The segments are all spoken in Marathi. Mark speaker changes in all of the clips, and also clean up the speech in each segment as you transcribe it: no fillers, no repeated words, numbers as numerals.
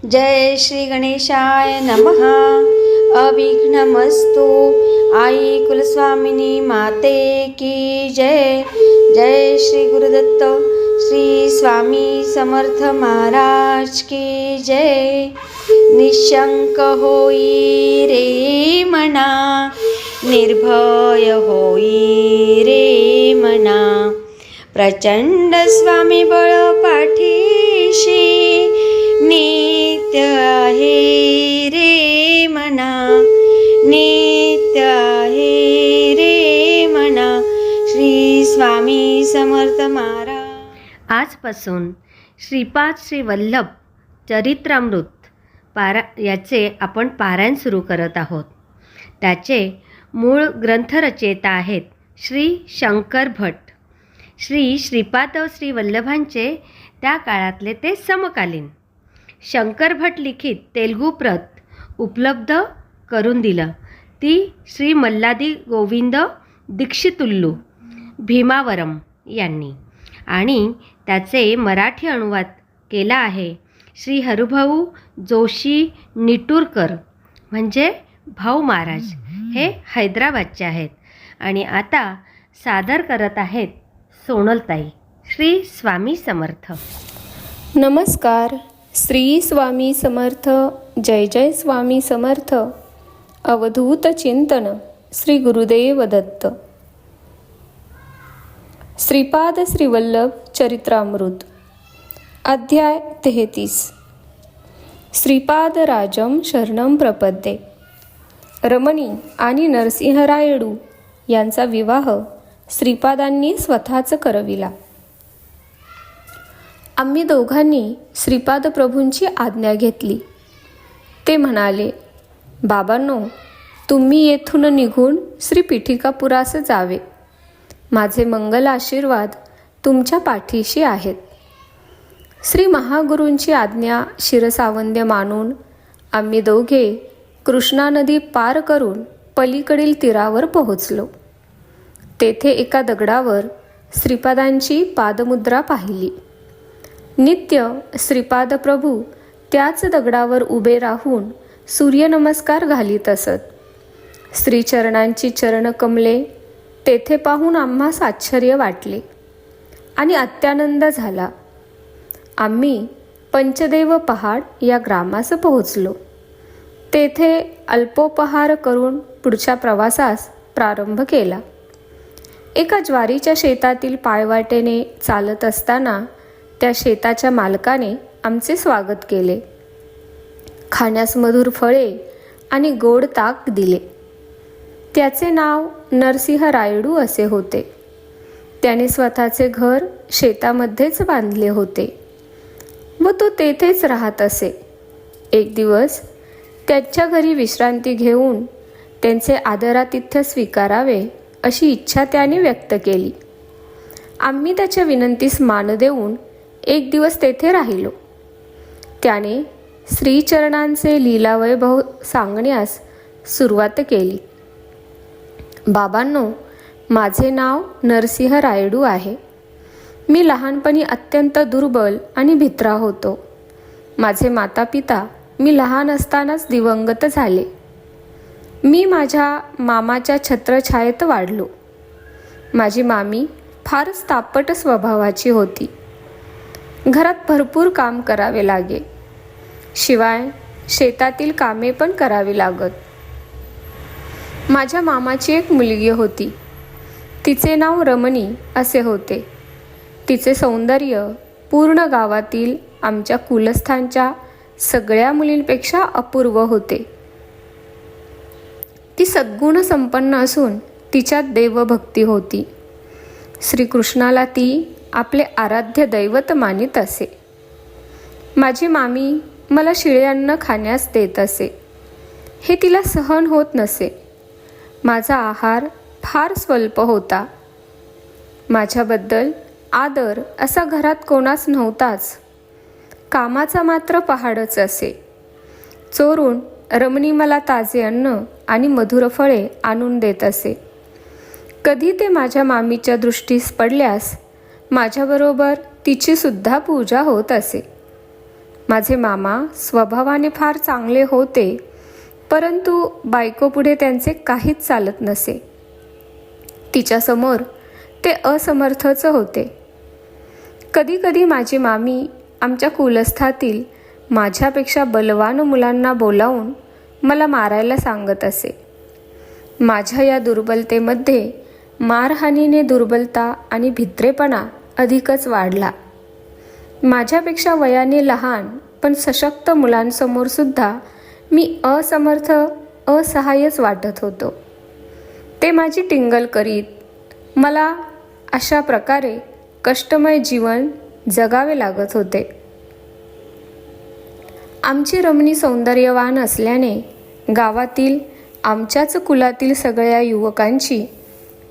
Speaker 1: जय श्री गणेशाय नमः. अविघ्नमस्तु. आई कुलस्वामिनी माते की जय. जय श्री गुरुदत्त श्री स्वामी समर्थ महाराज की जय. निशंक होई रे मना, निर्भय होई रे मना. प्रचंड स्वामी बळ पाठीशी, नित्य आहे रे मना. नित्य आहे रे मना. श्री स्वामी समर्थ महाराज. आजपासून श्रीपाद श्री वल्लभ चरित्रामृत याचे आपण पारायण सुरू करत आहोत. त्याचे मूळ ग्रंथरचयिता आहेत श्री शंकर भट. श्रीपाद श्री वल्लभांचे त्या काळातले ते समकालीन. शंकर भट लिखित तेलुगू प्रत उपलब्ध करून दिलं ती श्री मल्लादी गोविंद दीक्षितुल्लू भीमावरम यांनी, आणि त्याचे मराठी अनुवाद केला आहे श्री हरिभाऊ जोशी निटूरकर, म्हणजे भाऊ महाराज. हे हैदराबादचे आहेत. आणि आता सादर करत आहेत सोनलताई. श्री स्वामी समर्थ.
Speaker 2: नमस्कार. श्री स्वामी समर्थ. जय जय स्वामी समर्थ. अवधूत चिंतन श्री गुरुदेव दत्त. श्रीपाद श्री वल्लभ चरित्रामृत अध्याय 33. श्रीपाद राजम शरणम प्रपद्ये. रमणी आणि नरसिंहरायडू यांचा विवाह श्रीपादांनी स्वतःच करविला. आम्ही दोघांनी श्रीपाद प्रभूंची आज्ञा घेतली. ते म्हणाले, बाबांनो, तुम्ही येथून निघून श्री पीठिकापुरास जावे. माझे मंगल आशीर्वाद तुमच्या पाठीशी आहेत. श्री महागुरूंची आज्ञा शिरसावंद्य मानून आम्ही दोघे कृष्णा नदी पार करून पलीकडील तीरावर पोहोचलो. तेथे एका दगडावर श्रीपादांची पादमुद्रा पाहिली. नित्य श्रीपाद प्रभू त्याच दगडावर उभे राहून सूर्यनमस्कार घालीत असत. श्रीचरणांची चरणकमले तेथे पाहून आम्हास आश्चर्य वाटले आणि अत्यानंद झाला. आम्ही पंचदेव पहाड या ग्रामास पोहोचलो. तेथे अल्पोपहार करून पुढच्या प्रवासास प्रारंभ केला. एका ज्वारीच्या शेतातील पायवाटेने चालत असताना त्या शेताच्या मालकाने आमचे स्वागत केले. खाण्यास मधुर फळे आणि गोड ताक दिले. त्याचे नाव नरसिंहरायडू असे होते. त्याने स्वतःचे घर शेतामध्येच बांधले होते व तो तेथेच राहत असे. एक दिवस त्याच्या घरी विश्रांती घेऊन त्यांचे आदरातिथ्य स्वीकारावे अशी इच्छा त्याने व्यक्त केली. आम्ही त्याच्या विनंतीस मान देऊन एक दिवस तेथे राहिलो. त्याने श्रीचरणांचे लीलावैभव सांगण्यास सुरुवात केली. बाबांनो, माझे नाव नरसिंहरायडू आहे. मी लहानपणी अत्यंत दुर्बल आणि भित्रा होतो. माझे मातापिता मी लहान असतानाच दिवंगत झाले. मी माझ्या मामाच्या छत्रछायेत वाढलो. माझी मामी फारच तापट स्वभावाची होती. घरात भरपूर काम करावे लागे. शिवाय शेतातील कामे पण करावी लागत. माझ्या मामाची एक मुलगी होती. तिचे नाव रमणी असे होते. तिचे सौंदर्य पूर्ण गावातील आमच्या कुलस्थांच्या सगळ्या मुलींपेक्षा अपूर्व होते. ती सद्गुण संपन्न असून तिच्यात देवभक्ती होती. श्रीकृष्णाला ती आपले आराध्य दैवत मानित असे. माझी मामी मला शिळे अन्न खाण्यास देत असे. हे तिला सहन होत नसे. माझा आहार फार स्वल्प होता. माझ्याबद्दल आदर असा घरात कोणाच नव्हताच. कामाचा मात्र पहाडच असे. चोरून रमणी मला ताजे अन्न आणि मधुर फळे आणून देत असे. कधी ते माझ्या मामीच्या दृष्टीस पडल्यास माझ्याबरोबर तिची सुद्धा पूजा होत असे. माझे मामा स्वभावाने फार चांगले होते, परंतु बायकोपुढे त्यांचे काहीच चालत नसे. तिच्यासमोर ते असमर्थच होते. कधीकधी माझी मामी आमच्या कुलस्थातील माझ्यापेक्षा बलवान मुलांना बोलावून मला मारायला सांगत असे. माझ्या या दुर्बलतेमध्ये मारहाणीने दुर्बलता आणि भित्रेपणा अधिकच वाढला. माझ्यापेक्षा वयाने लहान पण सशक्त मुलांसमोर सुद्धा मी असमर्थ, असहाय्यच वाटत होतो. ते माझी टिंगल करीत मला अशा प्रकारे कष्टमय जीवन जगावे लागत होते. आमची रमणी सौंदर्यवान असल्याने गावातील आमच्याच कुलातील सगळ्या युवकांची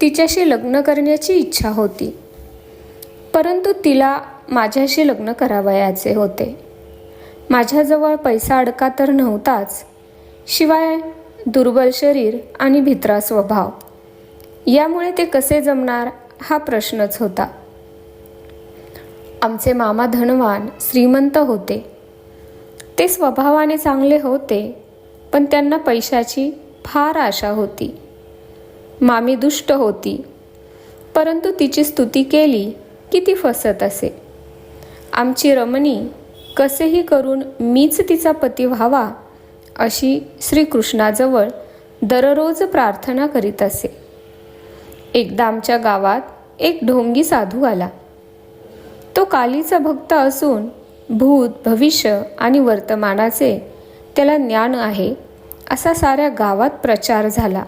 Speaker 2: तिच्याशी लग्न करण्याची इच्छा होती, परंतु तिला माझ्याशी लग्न करावयाचे होते. माझ्याजवळ पैसा अडका तर नव्हताच, शिवाय दुर्बल शरीर आणि भित्रा स्वभाव, यामुळे ते कसे जमणार हा प्रश्नच होता. आमचे मामा धनवान श्रीमंत होते. ते स्वभावाने चांगले होते, पण त्यांना पैशाची फार आशा होती. मामी दुष्ट होती, परंतु तिची स्तुती केली की ती फसत असे. आमची रमणी कसेही करून मीच तिचा पती व्हावा अशी श्रीकृष्णाजवळ दररोज प्रार्थना करीत असे. एकदा आमच्या गावात एक ढोंगी साधू आला. तो कालीचा भक्त असून भूत, भविष्य आणि वर्तमानाचे त्याला ज्ञान आहे असा साऱ्या गावात प्रचार झाला.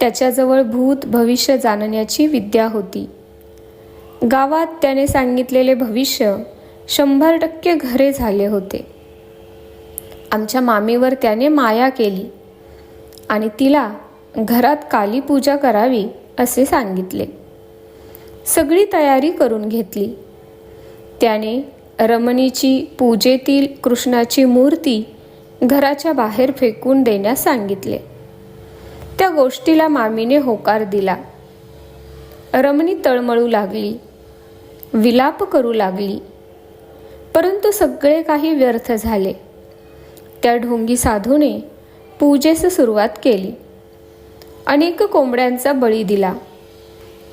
Speaker 2: त्याच्याजवळ भूत, भविष्य जाणण्याची विद्या होती. गावात त्याने सांगितलेले भविष्य 100% खरे झाले होते. आमच्या मामीवर त्याने माया केली आणि तिला घरात काली पूजा करावी असे सांगितले. सगळी तयारी करून घेतली. त्याने रमणीची पूजेतील कृष्णाची मूर्ती घराच्या बाहेर फेकून देण्यास सांगितले. त्या गोष्टीला मामीने होकार दिला. रमणी तळमळू लागली, विलाप करू लागली, परंतु सगळे काही व्यर्थ झाले. त्या ढोंगी साधूने पूजेस सुरुवात केली. अनेक कोंबड्यांचा बळी दिला.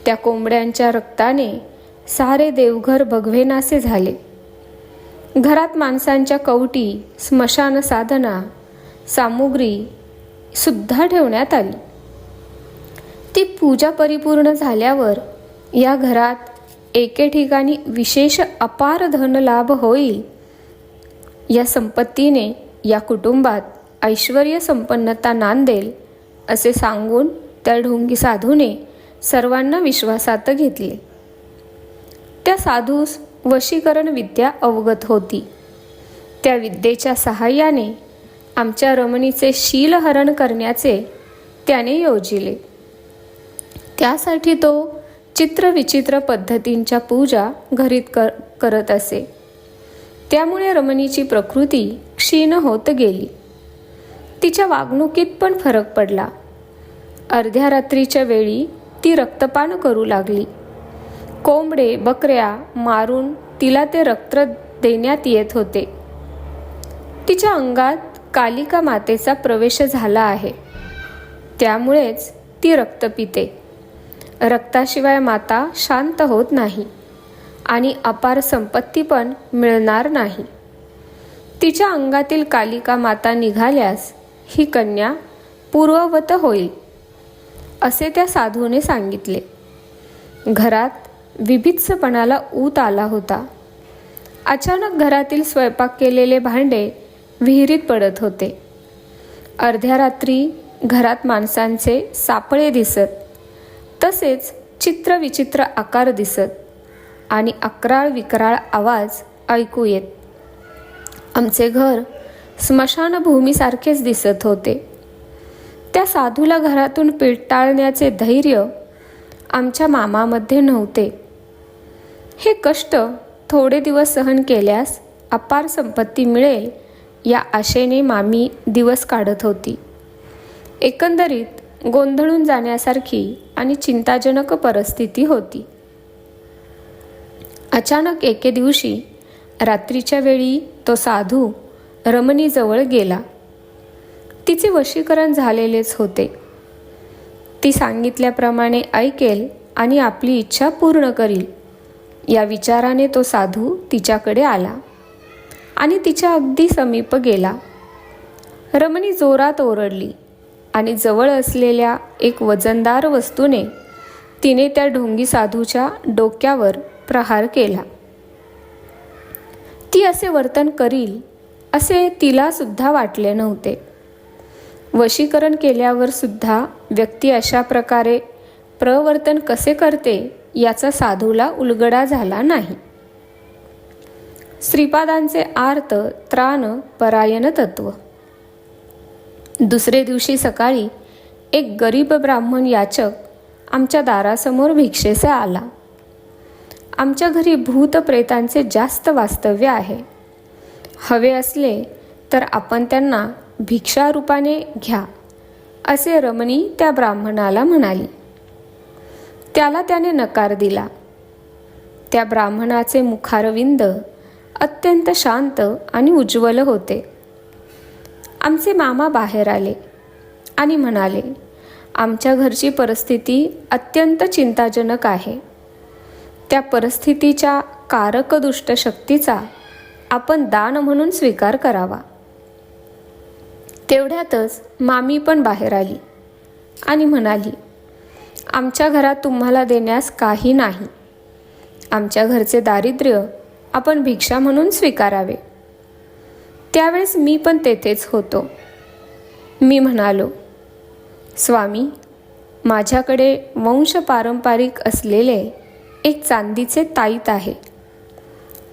Speaker 2: त्या कोंबड्यांच्या रक्ताने सारे देवघर भगवेनासे झाले. घरात माणसांच्या कवटी, स्मशान साधना सामुग्री सुद्धा ठेवण्यात आली. ती पूजा परिपूर्ण झाल्यावर या घरात एके ठिकाणी विशेष अपार धनलाभ होईल, या संपत्तीने या कुटुंबात ऐश्वर्य संपन्नता नांदेल असे सांगून त्या ढोंगी साधूने सर्वांना विश्वासात घेतले. त्या साधूस वशीकरण विद्या अवगत होती. त्या विद्येच्या सहाय्याने आमच्या रमणीचे शीलहरण करण्याचे त्याने योजिले. त्यासाठी तो चित्रविचित्र पद्धतींच्या पूजा घरीत करत असे. त्यामुळे रमणीची प्रकृती क्षीण होत गेली. तिच्या वागणुकीत पण फरक पडला. अर्ध्या रात्रीच्या वेळी ती रक्तपान करू लागली. कोंबडे, बकऱ्या मारून तिला ते रक्त देण्यात येत होते. तिच्या अंगात कालिका मातेचा प्रवेश झाला आहे, त्यामुळेच ती रक्त पिते. रक्ताशिवाय माता शांत होत नाही आणि अपार संपत्ती पण मिळणार नाही. तिच्या अंगातील कालिका माता निघाल्यास ही कन्या पूर्ववत होईल असे त्या साधूने सांगितले. घरात विभीत्सपणाला ऊत आला होता. अचानक घरातील स्वयंपाक केलेले भांडे विहिरीत पडत होते. अर्ध्या रात्री घरात माणसांचे सापळे दिसत, तसेच चित्रविचित्र आकार दिसत आणि अक्राळ विक्राळ आवाज ऐकू येत. आमचे घर स्मशानभूमीसारखेच दिसत होते. त्या साधूला घरातून पेटाळण्याचे धैर्य आमच्या मामामध्ये नव्हते. हे कष्ट थोडे दिवस सहन केल्यास अपार संपत्ती मिळेल या आशेने मामी दिवस काढत होती. एकंदरीत गोंधळून जाण्यासारखी आणि चिंताजनक परिस्थिती होती. अचानक एके दिवशी रात्रीच्या वेळी तो साधू रमणीजवळ गेला. तिचे वशीकरण झालेलेच होते. ती सांगितल्याप्रमाणे ऐकेल आणि आपली इच्छा पूर्ण करील या विचाराने तो साधू तिच्याकडे आला आणि तिच्या अगदी समीप गेला. रमणी जोरात ओरडली आणि जवळ असलेल्या एक वजनदार वस्तूने तिने त्या ढोंगी साधूच्या डोक्यावर प्रहार केला. ती असे वर्तन करील असे तिला सुद्धा वाटले नव्हते. वशीकरण केल्यावर सुद्धा व्यक्ती अशा प्रकारे प्रवर्तन कसे करते याचा साधूला उलगडा झाला नाही. श्रीपादांचे आर्त त्राण परायण तत्व. दुसरे दिवशी सकाळी एक गरीब ब्राह्मण याचक आमच्या दारासमोर भिक्षेस आला. आमच्या घरी भूत प्रेतांचे जास्त वास्तव्य आहे. हवे असले तर आपण त्यांना भिक्षारूपाने घ्या असे रमणी त्या ब्राह्मणाला म्हणाली. त्याला त्याने नकार दिला. त्या ब्राह्मणाचे मुखारविंद अत्यंत शांत आणि उज्ज्वल होते. आमचे मामा बाहेर आले आणि म्हणाले, आमच्या घरची परिस्थिती अत्यंत चिंताजनक आहे. त्या परिस्थितीच्या कारक दुष्ट शक्तीचा आपण दान म्हणून स्वीकार करावा. तेवढ्यातच मामी पण बाहेर आली आणि म्हणाली, आमच्या घरात तुम्हाला देण्यास काही नाही. आमच्या घरचे दारिद्र्य आपण भिक्षा म्हणून स्वीकारावे. त्यावेळेस मी पण तेथेच होतो. मी म्हणालो, स्वामी, माझ्याकडे वंश पारंपरिक असलेले एक चांदीचे ताईत आहे.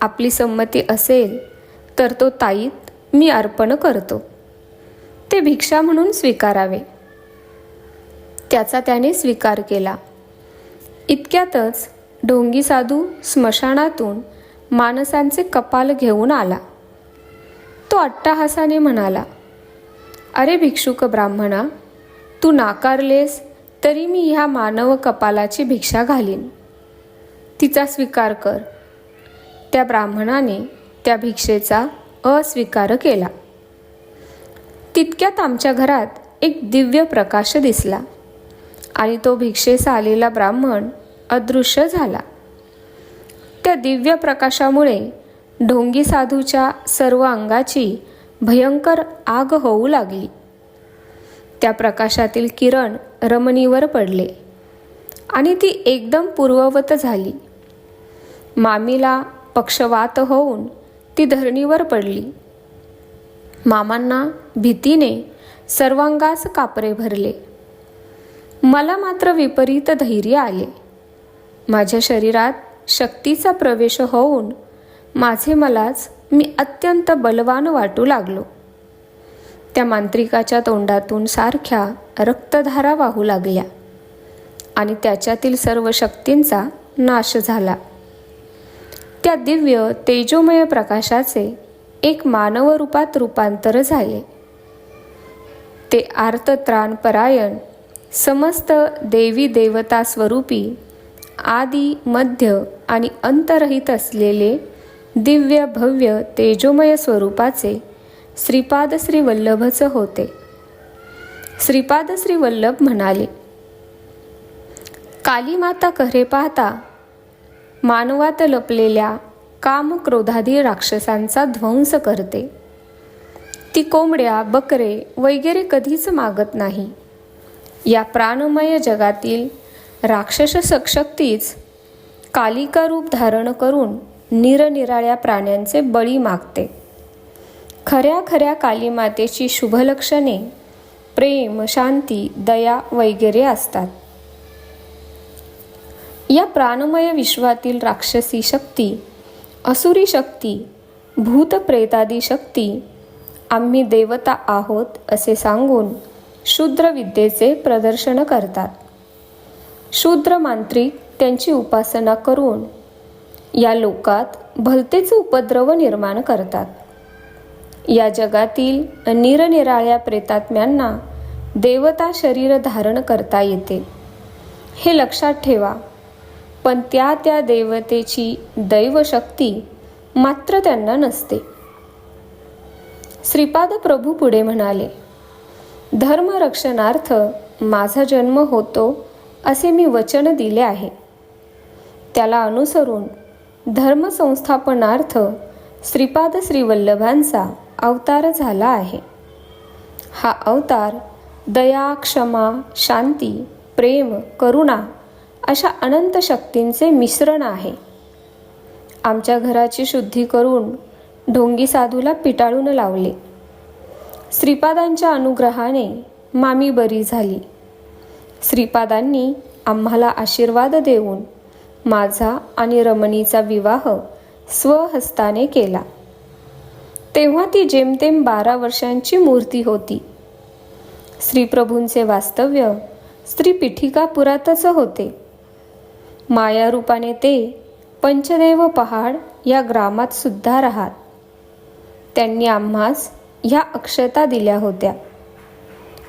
Speaker 2: आपली संमती असेल तर तो ताईत मी अर्पण करतो. ते भिक्षा म्हणून स्वीकारावे. त्याचा त्याने स्वीकार केला. इतक्यातच ढोंगी साधू स्मशानातून माणसांचे कपाल घेऊन आला. तो अट्टाहासाने म्हणाला, अरे भिक्षुक ब्राह्मणा, तू नाकारलेस तरी मी ह्या मानव कपालाची भिक्षा घालीन. तिचा स्वीकार कर. त्या ब्राह्मणाने त्या भिक्षेचा अस्वीकार केला. तितक्यात आमच्या घरात एक दिव्य प्रकाश दिसला आणि तो भिक्षेस आलेला ब्राह्मण अदृश्य झाला. त्या दिव्य प्रकाशामुळे ढोंगी साधूच्या सर्व अंगाची भयंकर आग होऊ लागली. त्या प्रकाशातील किरण रमणीवर पडले आणि ती एकदम पूर्ववत झाली. मामीला पक्षवात होऊन ती धरणीवर पडली. मामांना भीतीने सर्वांगास कापरे भरले. मला मात्र विपरीत धैर्य आले. माझ्या शरीरात शक्तीचा प्रवेश होऊन माझे मलाच मी अत्यंत बलवान वाटू लागलो. त्या मांत्रिकाच्या तोंडातून सारख्या रक्तधारा वाहू लागल्या आणि त्याच्यातील सर्व शक्तींचा नाश झाला. त्या दिव्य तेजोमय प्रकाशाचे एक मानव रूपात रूपांतर झाले. ते आर्तत्राणपरायण समस्त देवी देवता स्वरूपी आदि मध्य आणि अंतरहित असलेले दिव्य भव्य तेजोमय स्वरूपाचे श्रीपाद श्री वल्लभच होते. श्रीपाद श्री वल्लभ म्हणाले, काली माता खरे पाहता मानवात लपलेल्या काम क्रोधादी राक्षसांचा ध्वंस करते. ती कोंबड्या बकरे वगैरे कधीच मागत नाही. या प्राणमय जगातील राक्षस शक्तीच कालिका रूप धारण करून निरनिराळ्या प्राण्यांचे बळी मागते. खऱ्या खऱ्या कालीमातेची शुभलक्षणे प्रेम, शांती, दया वगैरे असतात. या प्राणमय विश्वातील राक्षसी शक्ती, असुरी शक्ती, भूत प्रेतादी शक्ती आम्ही देवता आहोत असे सांगून शूद्र विद्येचे प्रदर्शन करतात. शूद्र मांत्रिक त्यांची उपासना करून या लोकात भलतेच उपद्रव निर्माण करतात. या जगातील निरनिराळ्या प्रेतात्म्यांना देवता शरीर धारण करता येते, हे लक्षात ठेवा. पण त्या देवतेची दैवशक्ती मात्र त्यांना नसते. श्रीपाद प्रभू पुढे म्हणाले, धर्मरक्षणार्थ माझा जन्म होतो असे मी वचन दिले आहे. त्याला अनुसरून धर्मसंस्थापनार्थ श्रीपाद श्रीवल्लभांचा अवतार झाला आहे. हा अवतार दया, क्षमा, शांती, प्रेम, करुणा अशा अनंत शक्तींचे मिश्रण आहे. आमच्या घराची शुद्धी करून ढोंगी साधूला पिटाळून लावले. श्रीपादांच्या अनुग्रहाने मामी बरी झाली. श्रीपादांनी आम्हाला आशीर्वाद देऊन माझा आणि रमणीचा विवाह स्वहस्ताने केला. तेव्हा ती जेमतेम 12 वर्षांची मूर्ती होती. श्रीप्रभूंचे वास्तव्य श्री पिठिकापुरातच होते. माया रूपाने ते पंचदेव पहाड या ग्रामात सुद्धा राहत. त्यांनी आम्हास ह्या अक्षता दिल्या होत्या.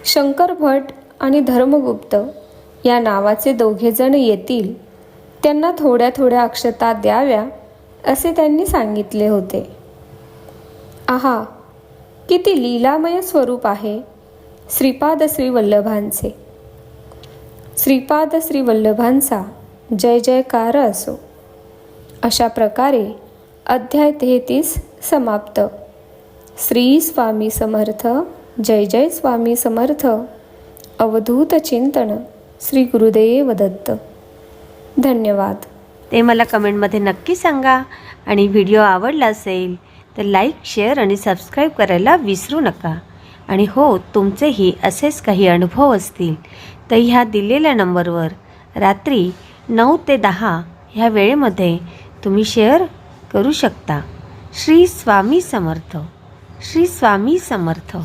Speaker 2: शंकर भट आणि धर्मगुप्त या नावाचे 2 जण येतील, त्यांना थोड्या थोड्या अक्षता द्याव्या असे त्यांनी सांगितले होते. आहा, किती लीलामय स्वरूप आहे श्रीपाद श्रीवल्लभांचे. श्रीपाद श्रीवल्लभांचा जय जयकार असो. अशा प्रकारे अध्याय 33 समाप्त. श्री स्वामी समर्थ. जय जय स्वामी समर्थ. अवधूत चिंतन. श्री गुरुदेव दत्त. धन्यवाद.
Speaker 1: ते मला कमेंटमध्ये नक्की सांगा. आणि व्हिडिओ आवडला असेल तर लाईक, शेअर आणि सबस्क्राईब करायला विसरू नका. आणि हो, तुमचेही असेच काही अनुभव असतील तर ह्या दिलेल्या नंबरवर रात्री 9 ते 10 ह्या वेळेमध्ये तुम्ही शेअर करू शकता. श्री स्वामी समर्थ. श्री स्वामी समर्थ.